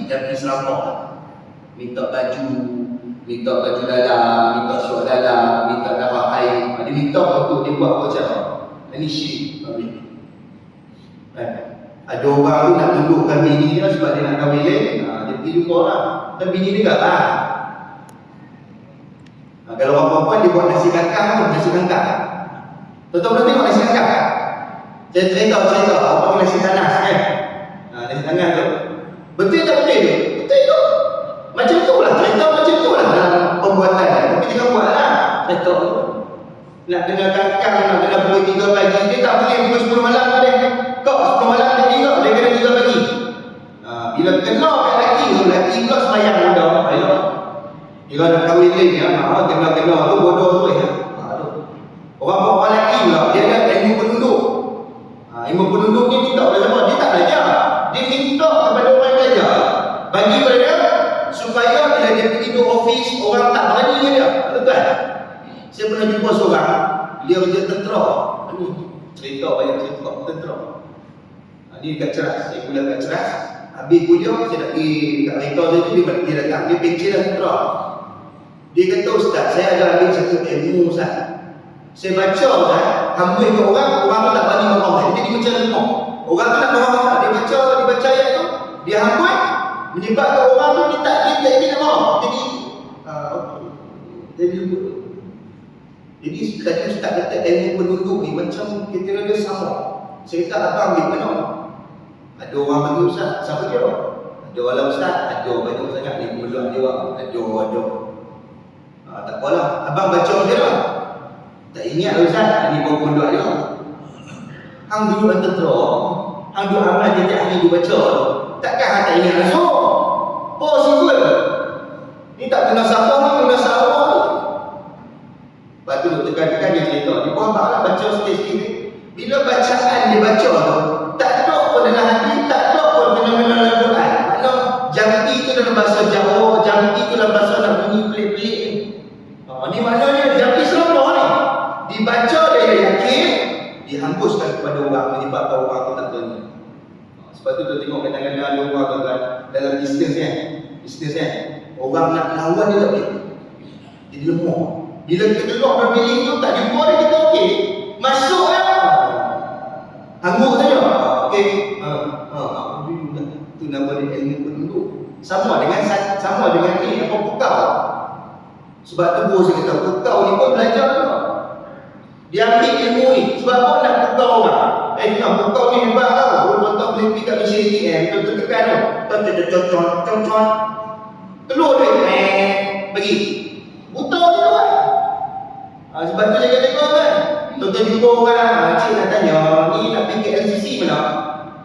jampi serampok lah. Minta baju dalam, minta suat dalam, minta darah air. Dia minta untuk dia buat macam ini syirik. Ada orang tu nak tundukkan bini dia sebab dia nak kahwin lain, dia pergi jumpa lah. Dan bini dia tak kalau orang perempuan dia buat nasi kangkang tu, nasi kangkang. Tuan-tuan pernah tengok nasi kangkang? Saya cerita apa nasi tanas kan? Nasi tanas tu. Betul tak betul tu? Betul tu. Macam tu lah, cerita macam tu lah dalam pembuatan. Tapi jangan buat lah. Cerita tu. Nak kena kangkang, nak kena pukul 3 pagi, dia tak boleh pukul 10 malam tu dia. Kau 10 malam dia tinggal, dia kena 3 pagi. Bila kena kat lelaki pula semayang muda. Dia nak kahwin lain ya, kena tu bodoh tu ya. Orang lelaki pula, dia ada ilmu penduduk. Ilmu penduduk ni minta pada siapa? Dia tak belajar. Dia minta kepada orang yang belajar. Bagi pada dia, supaya bila dia pergi ke office, orang tak berani dengan dia. Betul? Saya pernah jumpa seorang, dia kerja tentera. Cerita banyak cerita tentera. Dia dekat Ceras, saya kuliah kat Ceras. Habis kuliah, saya nak pergi kat rektor saya tu, dia datang, dia pencen lah tentera. Dia kata, Ustaz, saya ada ambil satu ilmu Ustaz. Saya baca Ustaz, hambui ke orang tu tak berani ngomong. Jadi macam lemah. Orang tu nak ngomong, dia baca ayat tu, dia hambui, menyebabkan orang tu dia tak nak ngomong. Jadi Jadi tadi Ustaz kata ilmu penduduk ni macam kita ada sama. Saya kata abang ambil mana? Ada orang bagi Ustaz, siapa dia? Ada orang Ustaz, ada banyak sangat ni penduduk dia. Ada. Tak apalah, abang baca je lah. Tak ingat Ustaz, ni baru penduduk dia. Hang duduk dalam tentera, hang duduk amal jejak ni dia baca. Takkan hang tak ingat langsung? Possible. Ni tak kena siapa ni, kena siapa ni. Lepas tu tekan-tekan dia cerita. Dia pun taklah baca sikit-sikit ni. Bila bacaan dia baca tu, tak ada pun dalam hati, tak ada pun benda-benda dalam Quran. Maknanya jampi tu dalam bahasa Jawa, jampi tu dalam bahasa nak bunyi pelik-pelik ni. Ni maknanya jampi selampau ni. Dibaca dia yakin, dihanguskan kepada orang, menyebabkan orang tu tak berani. Sebab tu kita tengok kadang-kadang ada orang tu kan, dalam bisnes kan. Orang nak lawan dia tak boleh. Jadi lemah. Bila kita keluar dari bilik tu, tak jumpa dia, kita okey. Masuk ya. Hangus saja. Okey. Itu nama dia ilmu penduduk. Sama dengan ni apa pukau. Sebab tu guru saya kata, pukau ni pun belajar juga. Dia ambil ilmu ni. Sebab apa nak pukau orang? Pukau ni hebat tau. Tuan-tuan boleh pergi kat mesin ATM, tuan-tuan tekan tu. Con. Keluar duit. Pergi. Buta tu kan. Sebab tu jaga-jaga kan. Tuan-tuan jumpa orang, cik nak tanya, ni nak pergi ke LCC mana?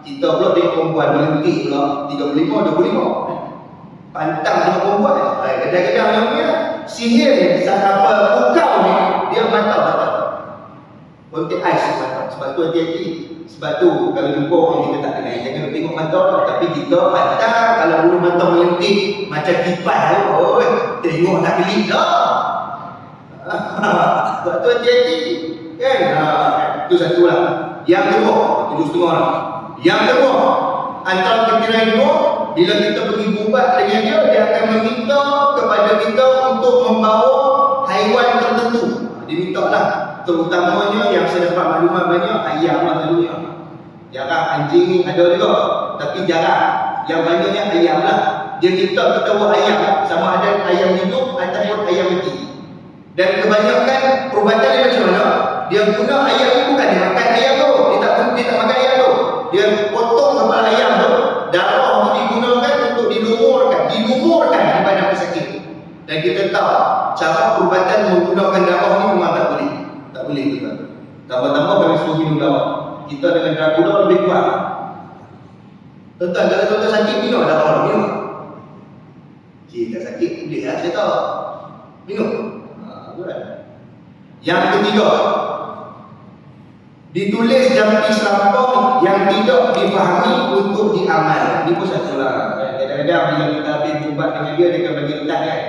Kita pula tengok perempuan melentik pula 35, 25. Pantang tengok perempuan. Kadang-kadang yang punya sihir ni, pukau ni, dia mantap. Kontak ais mantap. Sebab tu hati-hati. Sebab tu kalau jumpa orang kita tak kenal, jangan tengok mantap. Tapi kita pantang, kalau bulu mantap melentik macam kipas tu, tengok tak kelip dah. Sebab tu hati-hati kan? Itu satu lah. Yang kedua, 7.5 lah. Yang kedua, antara fikiran dua, bila kita pergi bubat dengan dia akan meminta kepada kita untuk membawa haiwan tertentu. Dia minta lah. Terutamanya yang saya dapat maklumat banyak, ayam lah selalunya. Jarang anjing ni ada juga, tapi jarang. Yang banyaknya ayam lah. Dia minta kita buat ayam, sama ada ayam hidup ataupun ayam mati. Dan kebanyakan perubatan dia macam mana? Dia guna ayam ni bukan dia makan ayam tu. Dia tak makan ayam tu. Dia potong kepala ayam tu. Darah tu digunakan untuk dilumurkan di badan pesakit. Dan kita tahu cara perubatan menggunakan darah ni memang tak boleh. Tak boleh kita. Tambah-tambah kami suruh minum darah. Kita dengan Dracula lebih kuat. Tuan-tuan, kalau tuan-tuan sakit minum darah minum. Kita sakit boleh lah cerita. Minum. Yang ketiga, ditulis jampi selampau yang tidak difahami untuk diamal. Ini pun satu lah. Kadang-kadang bila kita habis ubat dengan dia akan bagi rendah kan.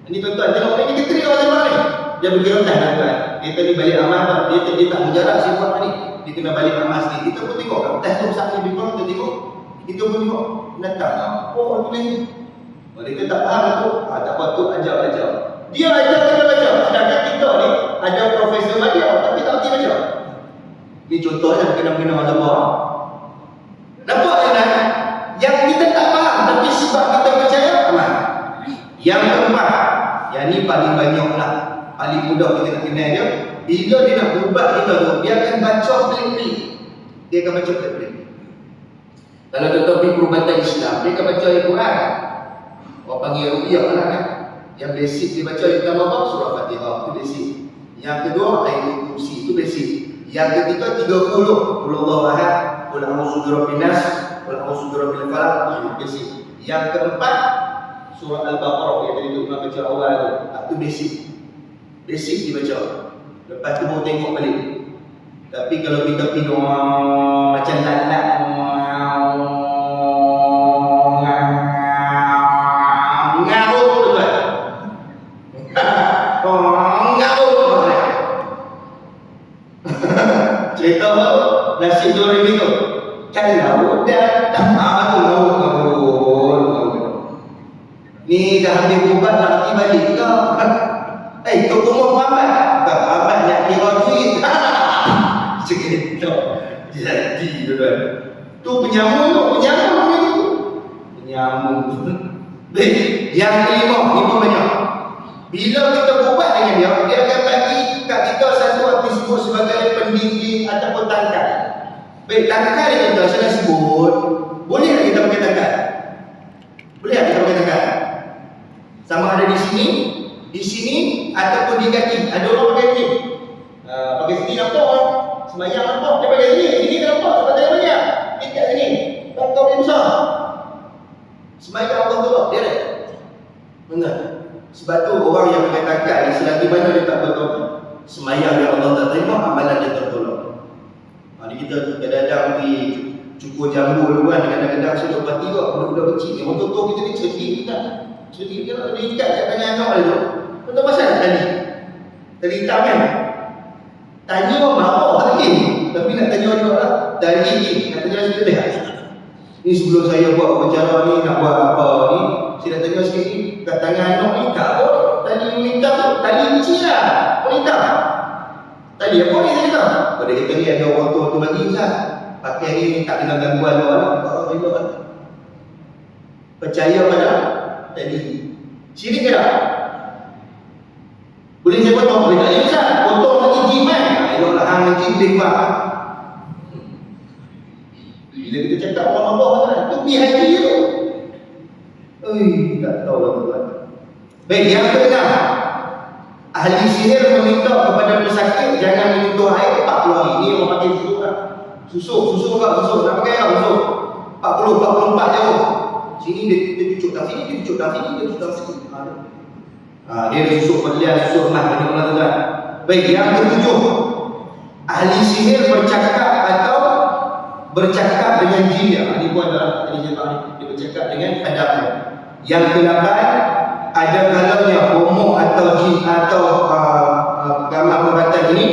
Ini tuan-tuan, tengok ini kita tengok macam mana ni. Dia bagi rendah tuan-tuan. Dia tadi balik amal tau. Dia tak menjarak si buat ni. Dia kena balik amal sikit. Kita pun tengok rendah tu besar ni. Kita tengok. Kita pun tengok, datang. Oh, tu ni. Mereka tak faham tu. Tak patut ajar-ajar. Dia ajar kita baca. Sedangkan kita ni ada Profesor Madiau tapi tak boleh baca. Ini contohnya kena-kena ada bawah. Nampak kan? Yang kita tak faham tapi sebab kita percaya aman. Yang keempat, yang ni paling banyak lah, paling mudah kita nak kenal dia. Bila dia nak ubat kita tu, dia akan baca pelik-pelik. Dia akan baca pelik-pelik. Kalau tuan-tuan pergi perubatan Islam, dia akan baca Al-Quran. Orang panggil ruqyah lah kan. Yang basic dia baca yang pertama apa? Surah Fatihah, itu basic. Yang kedua, ayatul kursi, itu basic. Yang ketiga, 30. Qul Huwallahu ahad, qul a'udzu birabbin nas, qul a'udzu birabbil falaq, itu basic. Yang keempat, surah Al-Baqarah yang tadi tu Imam baca awal tu. Itu basic. Basic dibaca. Lepas tu baru tengok balik. Tapi kalau kita pergi macam lalat ngarut tu kan. Ngarut. Cerita apa? Nasi goreng itu. Kalau datang tu ngarut. Ni dah habis ubat nak pergi balik ke? Toko Muhammad. Tak Muhammad nak kira duit. Cerita. Jadi tuan. Tu penyamung ni tu. Penyamung. Baik, yang kelima, ni pun banyak. Bila kita ubat dengan dia, dia akan bagi kat kita satu apa disebut sebagai pendingin ataupun tangkai. Baik, tangkai ni tuan, saya dah sebut. Boleh tak kita pakai tangkai? Boleh tak kita pakai tangkai? Sama ada di sini ataupun di kaki. Ada orang pakai sini. Pakai sini nampak kan? Semayang nampak. Dia pakai sini tak nampak. Sebab tak banyak. Dia kat sini. Tangkap dia besar. Semayang Allah tu dia ada. Benar. Sebab tu orang yang pakai tangkai ni selagi mana dia tak betul. Semayang dia Allah tak terima, amalan dia tertolong. Jadi kita kadang-kadang pergi cukur jambu dulu kan. Kadang-kadang sudah berhati kok. Budak-budak kecil ni. Orang tua kita ni cerdik kita. Jadi dia nak diikat kat tangan anak dia tu. Betul pasal tadi. Tadi hitam kan? Tanya apa lagi? Tapi nak tanya juga lah. Tadi ni, nak tanya sikit dah. Ni sebelum saya buat wawancara ni, nak buat apa ni, saya nak tanya sikit ni. Kat tangan anak ni tak apa. Tadi hitam tu, tadi kecil lah. Apa hitam? Tadi apa ni saya kata? Pada kita ni ada orang tua tu bagi Ustaz. Pakai ni tak kena gangguan orang lah. Percaya pada tadi. Syirik ke tak? Boleh saya potong? Boleh tak? Ya Ustaz, potong lagi jim kan? Eloklah hang jim tembak. Bila kita cakap orang Allah kan, tu pergi haji tu. Tak tahu lah tuan. Baik, yang keenam. Ahli sihir meminta kepada pesakit jangan menyentuh air 40 hari. Ini orang pakai susuk kan? Susuk kan? Susuk. Nak pakai apa susuk? 40-44 jauh. Sini dia cucuk tak sini, dia cucuk tak sini, dia cucuk tak sini. Dia ada susuk perlian, susuk emas, benda-benda tu kan. Baik, yang ketujuh, ahli sihir bercakap dengan jin dia. Ini pun adalah tadi saya tahu, dia bercakap dengan hadapnya. Yang ke-8, ada kalanya homo atau jin atau gambar perubatan ini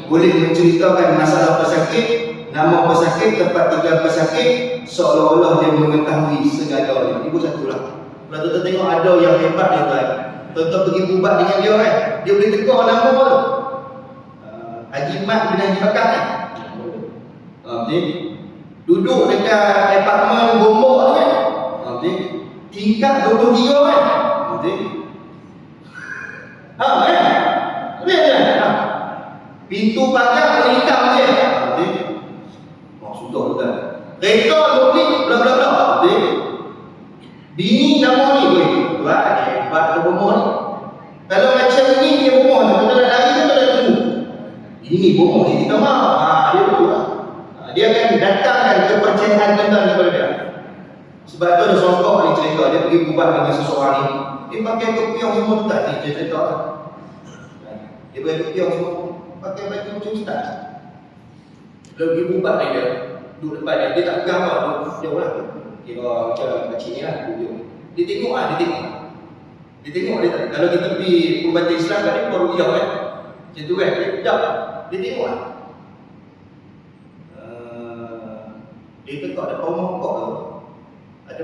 boleh menceritakan masalah pesakit, nama pesakit, tempat tinggal pesakit, seolah-olah dia mengetahui segalanya. Ini pun satu lah. Kalau tuan-tuan tengok ada yang hebat dia tuan, tuan-tuan pergi ubat dengan dia kan, dia boleh tegur nama tu. Haji Mat bin Haji Bakar kan. Duduk dekat apartmen gombok tu kan. Tingkat 23 kan. Kan? Boleh kan? Pintu pagar warna hitam dia. Sudah kan. Kereta loblik bla bla bla. Bini nama ni boleh. Tuan hebat ke bomoh ni. Kalau macam ni dia bomoh tu, kita nak lari kita dah tunggu. Ini bomoh ni kita mahu. Dia betul lah. Dia akan datangkan kepercayaan tentang kepada dia. Sebab tu ada songkok ni cerita, dia pergi ubat dengan seseorang ni. Dia pakai kepiong semua tu tak ni, dia cerita lah. Dia pakai kepiong semua, pakai baju macam ustaz. Dia pergi ubat ni dia, duduk depan dia, dia tak pegang apa, dia jauh lah. Kira macam kecil ni lah, dia tengok lah, dia tengok dia tak. Kalau kita pergi perubatan Islam kan, dia baru diam kan. Macam tu kan, dia tak, dia tengok lah. Dia kata ada pomok kok tu.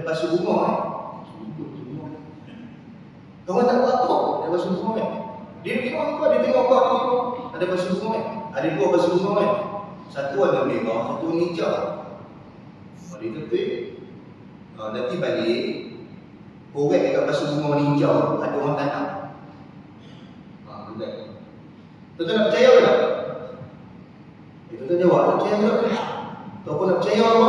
pasu bunga kawan tak buat apa? Ada pasu bunga dia tengok kau, dia tengok kau, dia tengok ada pasu bunga ada dua pasu bunga satu warna merah, satu warna hijau. Dia kata nanti balik korek dekat pasu bunga warna hijau ada orang tanam. Tuan-tuan nak percaya ke tak? Tuan-tuan jawab, nak percaya ke tak? Tuan-tuan nak percaya apa?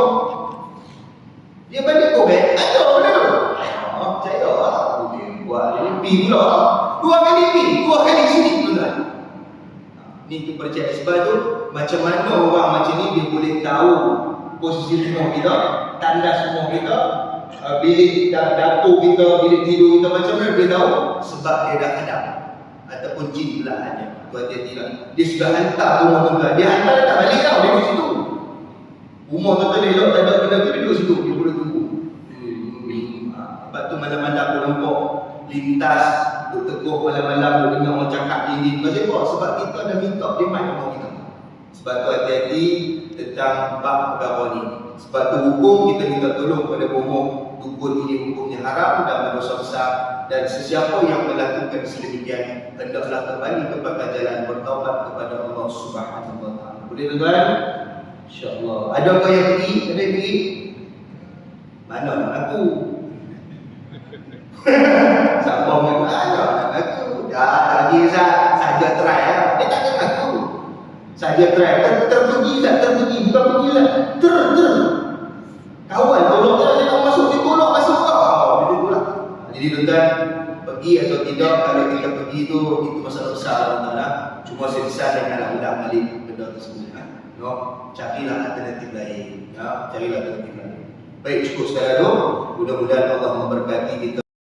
Dia balik korek, ada benda tu. Percaya lah. Dia buat, dia pi pula. Dua kali sini tuan-tuan. Ni kepercayaan. Sebab tu, macam mana orang macam ni dia boleh tahu posisi rumah kita, tandas rumah kita, bilik dapur kita, bilik tidur kita, macam mana dia tahu? Sebab dia dah hadap ataupun jin pula ada. Tu hati-hati lah. Dia sudah hantar rumah tuan-tuan. Dia hantar tak balik tau, dia duduk situ. Rumah tuan-tuan dia elok tak ada benda tu, dia duduk situ. Dia boleh tunggu. Sebab tu malam-malam aku nampak lintas, duk tegur malam-malam, duk dengar orang cakap ini. Sebab kita dah minta dia main rumah kita. Sebab tu hati-hati tentang bab perkara ni. Sebab tu hukum kita minta tolong kepada bohong. Dukun ini hukumnya haram dan berdosa besar. Dan sesiapa yang melakukan sedemikian hendaklah kembali kepada jalan bertaubat kepada Allah Subhanahu wa taala. Boleh tuan-tuan? Insya-Allah. Ada kau yang pergi? Ada yang pergi? Mana nak aku? Siapa yang ada nak aku? Dah lagi saja try lah. Dia tak nak aku. Saja try. Terpergi tak? Terpergi. Bukan pergi lah. Kawan tolong dia nak masuk, dia tolong masuk kau. Begitu lah. Jadi tuan-tuan, pergi atau tidak, kalau kita pergi itu masalah besar tuan-tuan lah. Cuma selesai dengan ulang balik benda tersebut. No? Carilah alternatif lain. Ya? Carilah alternatif lain. Baik, cukup sekali tu. Mudah-mudahan Allah memberkati kita.